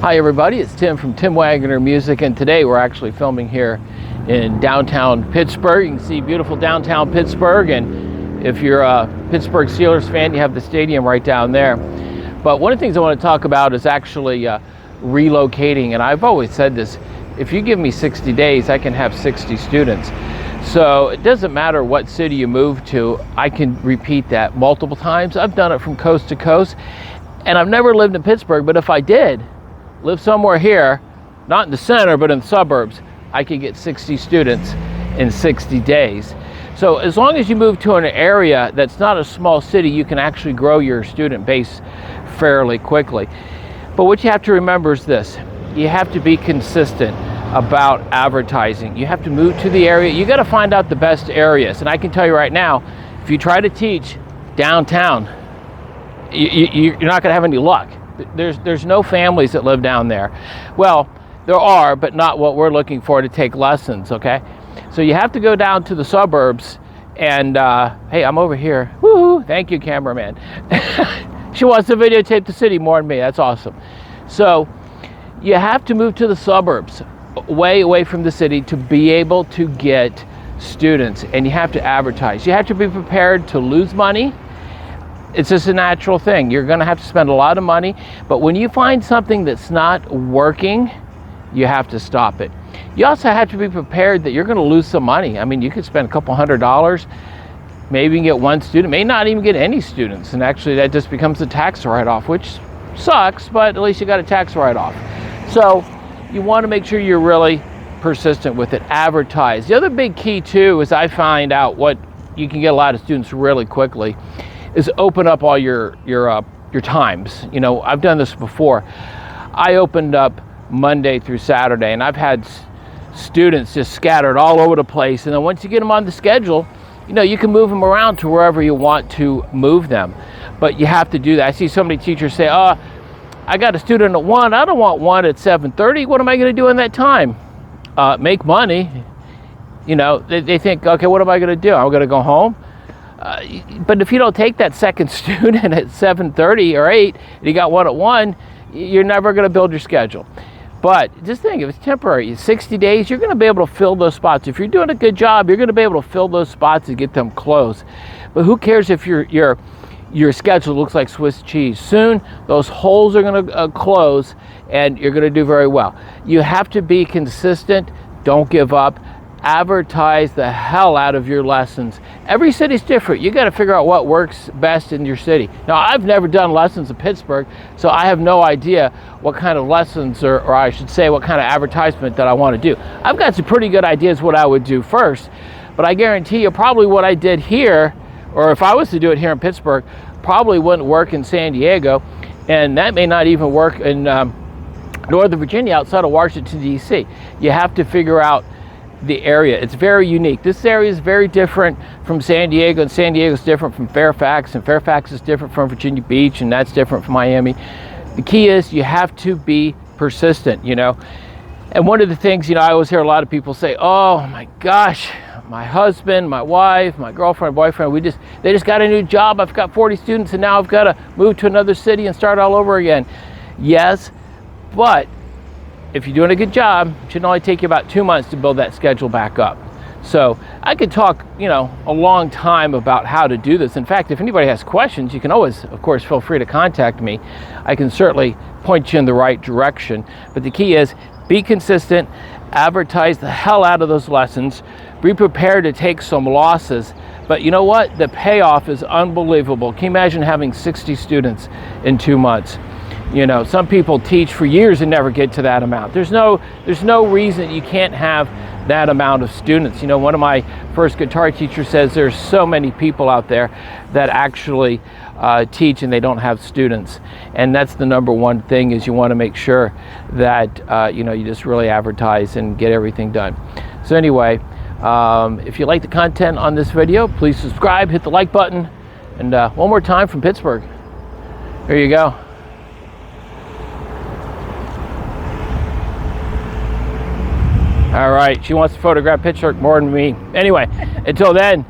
Hi everybody, it's Tim from Tim Wagner Music, and today we're actually filming here in downtown Pittsburgh. You can see beautiful downtown Pittsburgh, and if you're a Pittsburgh Steelers fan, you have the stadium right down there. But one of the things I want to talk about is actually relocating, and I've always said this: if you give me 60 days, I can have 60 students. So it doesn't matter what city you move to, I can repeat that multiple times. I've done it from coast to coast, and I've never lived in Pittsburgh, but if I did live somewhere here, not in the center, but in the suburbs, I could get 60 students in 60 days. So as long as you move to an area that's not a small city, you can actually grow your student base fairly quickly. But what you have to remember is this: you have to be consistent about advertising. You have to move to the area. You got to find out the best areas. And I can tell you right now, if you try to teach downtown, you're not going to have any luck. There's no families that live down there. Well, there are, but not what we're looking for to take lessons, okay? So you have to go down to the suburbs and, hey, I'm over here. Woohoo! Thank you, cameraman. She wants to videotape the city more than me. That's awesome. So you have to move to the suburbs, way away from the city, to be able to get students, and you have to advertise. You have to be prepared to lose money. It's just a natural thing. You're going to have to spend a lot of money, but when you find something that's not working, you have to stop it. You also have to be prepared that you're going to lose some money. I mean, you could spend a couple $100, maybe get one student, may not even get any students, and actually that just becomes a tax write-off, which sucks, but at least you got a tax write-off. So you want to make sure you're really persistent with it. Advertise. The other big key too is I find out what you can get a lot of students really quickly is open up all your times. You know, I've done this before. I opened up Monday through Saturday, and I've had students just scattered all over the place. And then once you get them on the schedule, you know, you can move them around to wherever you want to move them. But you have to do that. I see so many teachers say, oh, I got a student at 1. I don't want one at 7:30. What am I going to do in that time? Make money. You know, they think, okay, what am I going to do? I'm going to go home. But if you don't take that second student at 7:30 or 8, and you got one at 1, you're never going to build your schedule. But just think, if it's temporary, 60 days, you're going to be able to fill those spots. If you're doing a good job, you're going to be able to fill those spots and get them closed. But who cares if your schedule looks like Swiss cheese? Soon, those holes are going to close, and you're going to do very well. You have to be consistent. Don't give up. Advertise the hell out of your lessons. Every city's different. You got to figure out what works best in your city. Now, I've never done lessons in Pittsburgh, so I have no idea what kind of lessons, or I should say what kind of advertisement that I want to do. I've got some pretty good ideas what I would do first, but I guarantee you probably what I did here, or if I was to do it here in Pittsburgh, probably wouldn't work in San Diego, and that may not even work in Northern Virginia outside of Washington, D.C. You have to figure out the area. It's very unique. This area is very different from San Diego, and San Diego is different from Fairfax, and Fairfax is different from Virginia Beach, and that's different from Miami. The key is you have to be persistent, you know. And one of the things, you know, I always hear a lot of people say, oh my gosh, my husband, my wife, my girlfriend, boyfriend, they just got a new job. I've got 40 students, and now I've got to move to another city and start all over again. Yes, but if you're doing a good job, it should only take you about 2 months to build that schedule back up. So I could talk, you know, a long time about how to do this. In fact, if anybody has questions, you can always, of course, feel free to contact me. I can certainly point you in the right direction. But the key is be consistent, advertise the hell out of those lessons, be prepared to take some losses. But you know what? The payoff is unbelievable. Can you imagine having 60 students in 2 months? You know, some people teach for years and never get to that amount. There's no reason you can't have that amount of students. You know, one of my first guitar teachers says there's so many people out there that actually teach and they don't have students. And that's the number one thing, is you want to make sure that, you know, you just really advertise and get everything done. So anyway, if you like the content on this video, please subscribe, hit the like button. And one more time from Pittsburgh. There you go. All right, she wants to photograph Pittsburgh more than me. Anyway, until then,